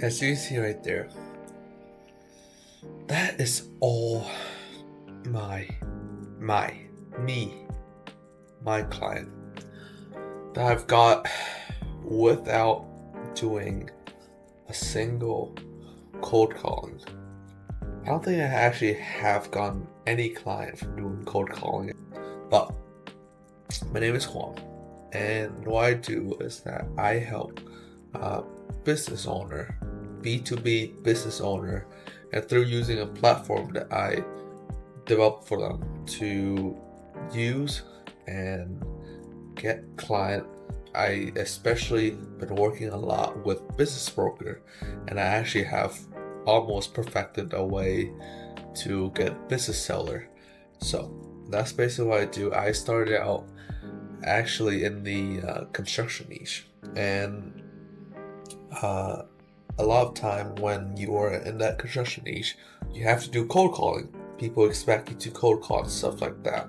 As you see right there, that is all my me, my client that I've got without doing a single cold calling. I don't think I actually have gotten any client from doing cold calling, but my name is Juan, and what I do is that I help business owner, B2B business owner, and through using a platform that I developed for them to use and get client. I especially been working a lot with business broker, and I actually have almost perfected a way to get business seller. So that's basically what I do. I started out actually in the construction niche, and a lot of time when you are in that construction niche, you have to do cold calling. People expect you to cold call and stuff like that.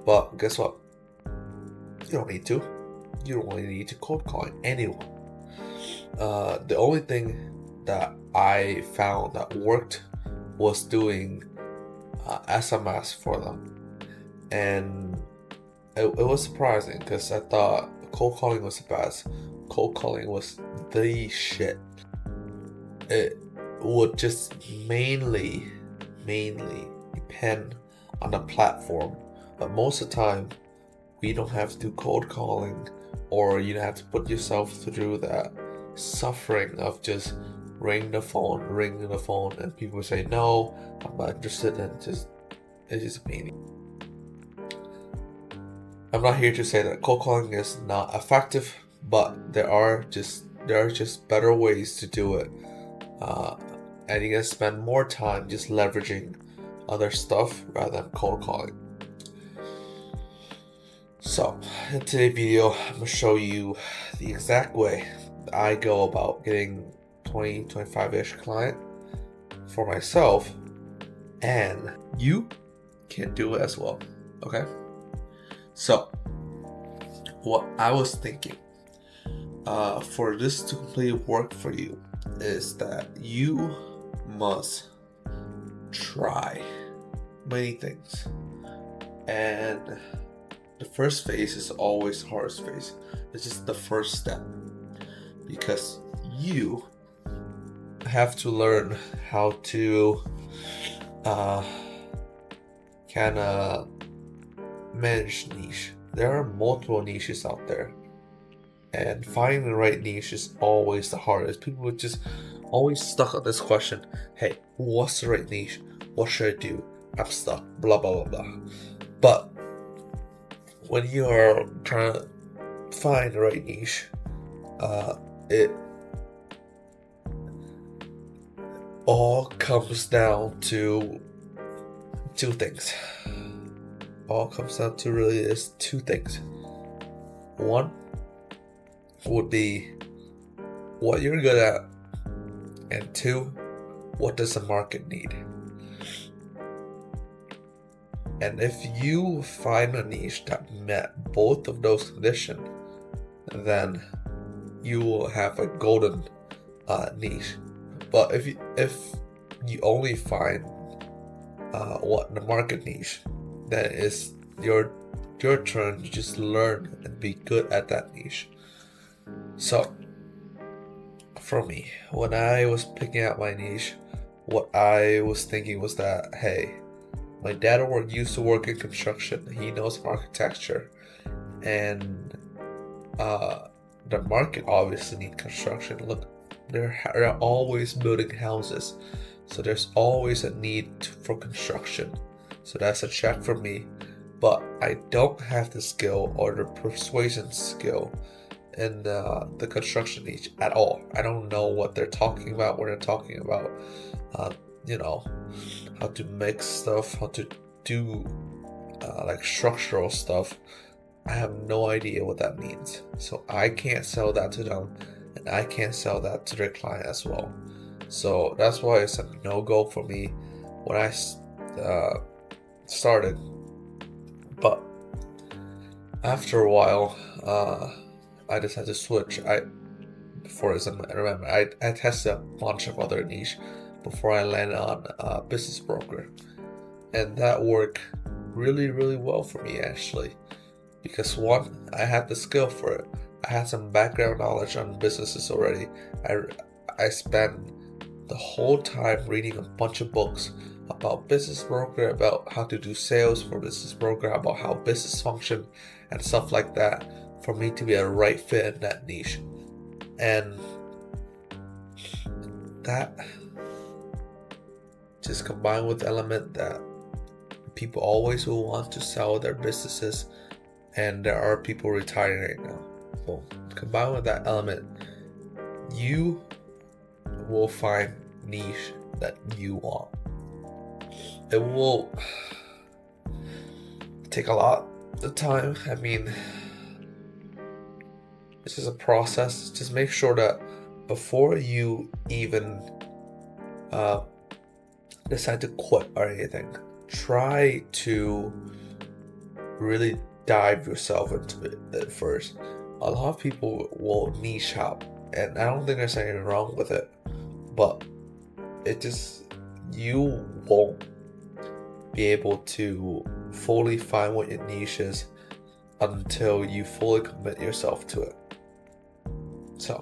But guess what? You don't need to. You don't really need to cold call anyone. The only thing that I found that worked was doing SMS for them. And it was surprising because I thought cold calling was the best. Cold calling was the shit. It would just mainly depend on the platform, but most of the time we don't have to do cold calling, or you don't have to put yourself through that suffering of just ringing the phone, and people say no, I'm not interested, and it's just a pain. I'm not here to say that cold calling is not effective, but there are just better ways to do it. And you can spend more time just leveraging other stuff rather than cold calling. So in today's video, I'm going to show you the exact way that I go about getting 25-ish client for myself, and you can do it as well. Okay? So what I was thinking for this to completely work for you is that you must try many things, and the first phase is always the hardest phase. It's just the first step, because you have to learn how to kind of manage niche. There are multiple niches out there, and finding the right niche is always the hardest. People are just always stuck on this question: hey, what's the right niche? What should I do? I'm stuck, blah blah blah blah. But when you are trying to find the right niche, it all comes down to two things. All comes down to really is two things. One would be what you're good at, and two, what does the market need? And if you find a niche that met both of those conditions, then you will have a golden niche. But if you only find what the market niche, then it's your turn to just learn and be good at that niche. So for me, when I was picking out my niche, what I was thinking was that, hey, my dad used to work in construction. He knows architecture, and the market obviously needs construction. Look, they're always building houses, so there's always a need for construction. So that's a check for me. But I don't have the skill or the persuasion skill in the construction niche at all. I don't know what they're talking about when they're talking about how to mix stuff, how to do like structural stuff. I have no idea what that means, so I can't sell that to them, and I can't sell that to their client as well. So that's why it's a no-go for me when I started. But after a while, I decided to switch. before this. Remember, I tested a bunch of other niche before I landed on business broker, and that worked really, really well for me actually. Because one, I had the skill for it. I had some background knowledge on businesses already. I spent the whole time reading a bunch of books about business broker, about how to do sales for business broker, about how business function and stuff like that, for me to be a right fit in that niche. And that just combined with the element that people always will want to sell their businesses, and there are people retiring right now. So combined with that element, you will find niche that you want. It will take a lot of time. I mean, this is a process. Just make sure that before you even decide to quit or anything, try to really dive yourself into it at first. A lot of people will niche out, and I don't think there's anything wrong with it, but it just, you won't be able to fully find what your niche is until you fully commit yourself to it. So,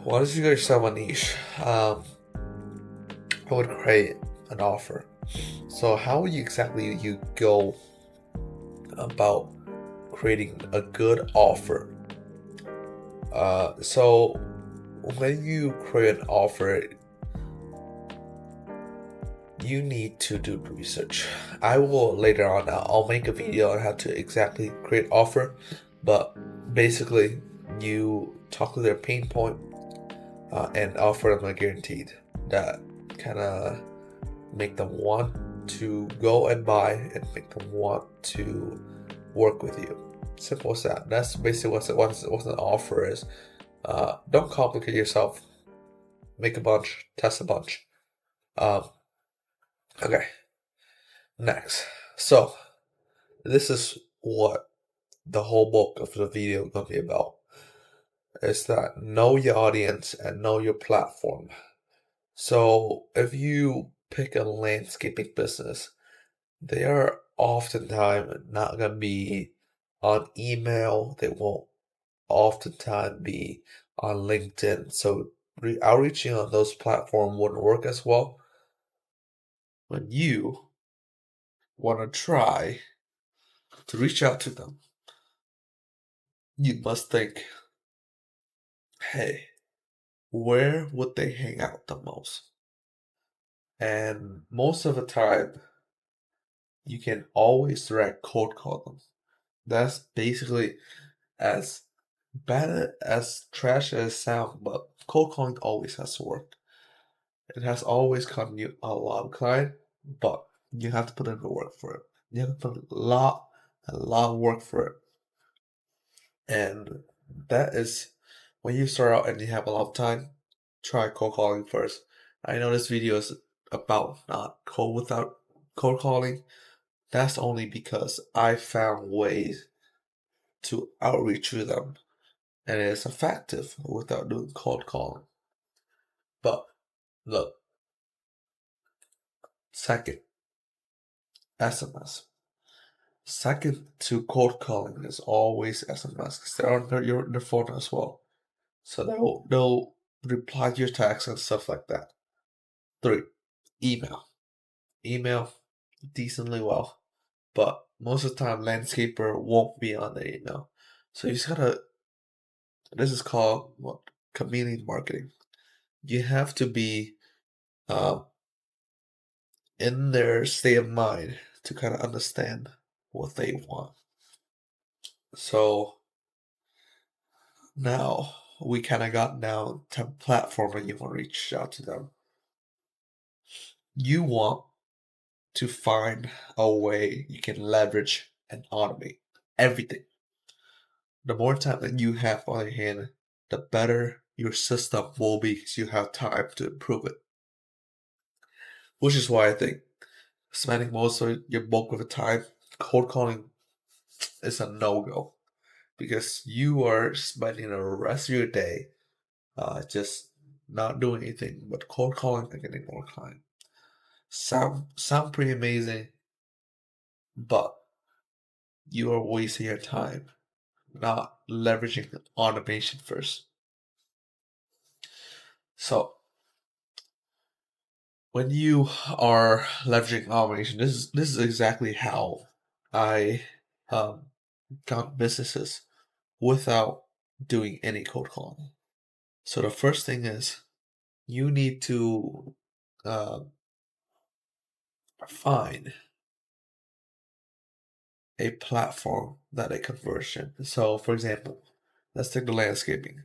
once you get yourself a niche, I would create an offer. So how would you exactly you go about creating a good offer? So when you create an offer, you need to do research. I will later on, I'll make a video on how to exactly create offer, but basically you talk to their pain point and offer them a guaranteed that kind of make them want to go and buy and make them want to work with you. Simple as that. That's basically what an offer is. Don't complicate yourself. Make a bunch, test a bunch. Okay. Next. So this is what the whole bulk of the video is gonna be about. Is that know your audience and know your platform. So if you pick a landscaping business, they are oftentimes not going to be on email. They won't oftentimes be on LinkedIn. So outreaching on those platforms wouldn't work as well. When you want to try to reach out to them, you must think, hey, where would they hang out the most? And most of the time, you can always direct cold call them. That's basically as bad as trash as it sounds, but cold calling always has to work. It has always gotten you a lot of client, but you have to put in the work for it. You have to put a lot of work for it. And that is when you start out and you have a lot of time, try cold calling first. I know this video is about not without cold calling. That's only because I found ways to outreach to them, and it is effective without doing cold calling. But look, second, SMS. Second to cold calling is always SMS because they're on their phone as well. So they'll reply to your text and stuff like that. 3, email. Email decently well, but most of the time landscaper won't be on the email. So you just gotta, this is called what? Chameleon marketing. You have to be in their state of mind to kind of understand what they want. So now we kind of got down to platform and you want to reach out to them. You want to find a way you can leverage and automate everything. The more time that you have on your hand, the better your system will be because you have time to improve it. Which is why I think spending most of your bulk of the time cold calling is a no-go. because you are spending the rest of your day just not doing anything but cold calling and getting more clients. Sound pretty amazing, but you are wasting your time not leveraging automation first. So when you are leveraging automation, this is exactly how I got businesses without doing any cold calling. So the first thing is you need to uh, find a platform that a conversion. So for example, let's take the landscaping.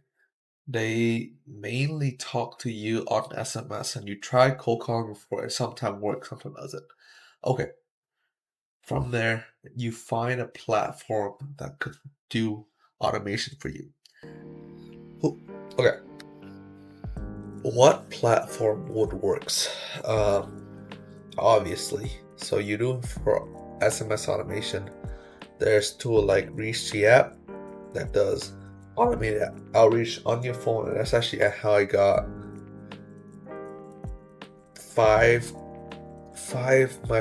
They mainly talk to you on SMS and you try cold calling before it sometimes works, sometimes doesn't. Okay. From there, you find a platform that could do automation for you. Okay. What platform would works? Obviously. So you do for SMS automation. There's tool like Reach the app that does automated outreach on your phone, and that's actually how I got my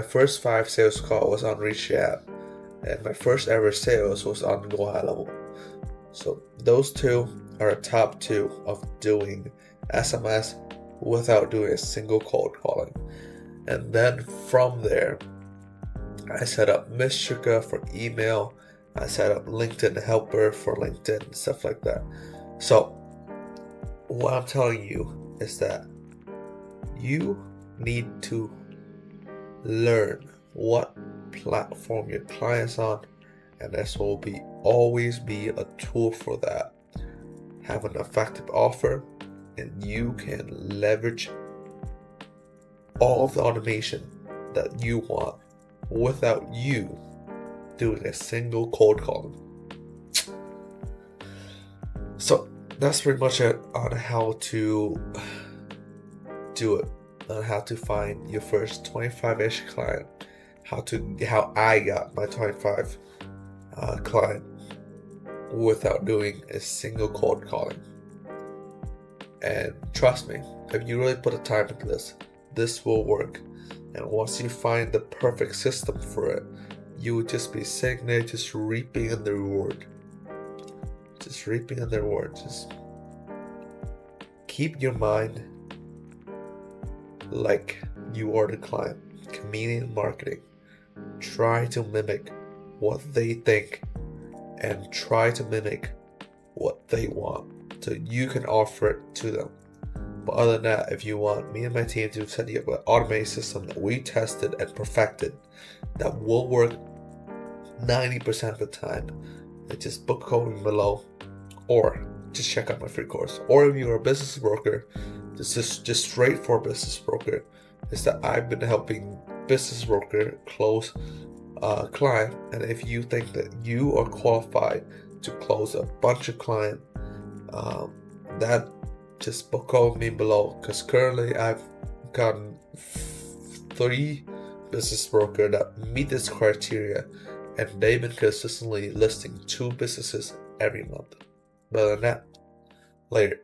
first 5 sales call was on Reach the app, and my first ever sales was on Go High Level. So those two are the top 2 of doing SMS without doing a single cold calling. And then from there, I set up Mistrika for email. I set up LinkedIn Helper for LinkedIn and stuff like that. So what I'm telling you is that you need to learn what platform your client's on, and this will always be a tool for that. Have an effective offer, and you can leverage all of the automation that you want without you doing a single cold calling. So that's pretty much it on how to do it, on how to find your first 25-ish client, how I got my 25 client without doing a single cold calling. And trust me, if you really put the time into this will work. And once you find the perfect system for it, you will just be sitting there just reaping in the reward. Just reaping in the reward. Just keep your mind like you are the client. Chameleon marketing. Try to mimic what they think and try to mimic what they want so you can offer it to them. But other than that, if you want me and my team to set you up an automated system that we tested and perfected that will work 90% of the time, then just book code below or just check out my free course. Or if you're a business broker, this is just straight for business broker, is that I've been helping business broker close client, and if you think that you are qualified to close a bunch of client, that just book code me below, because currently I've gotten 3 business broker that meet this criteria, and they've been consistently listing 2 businesses every month. But other than that, later.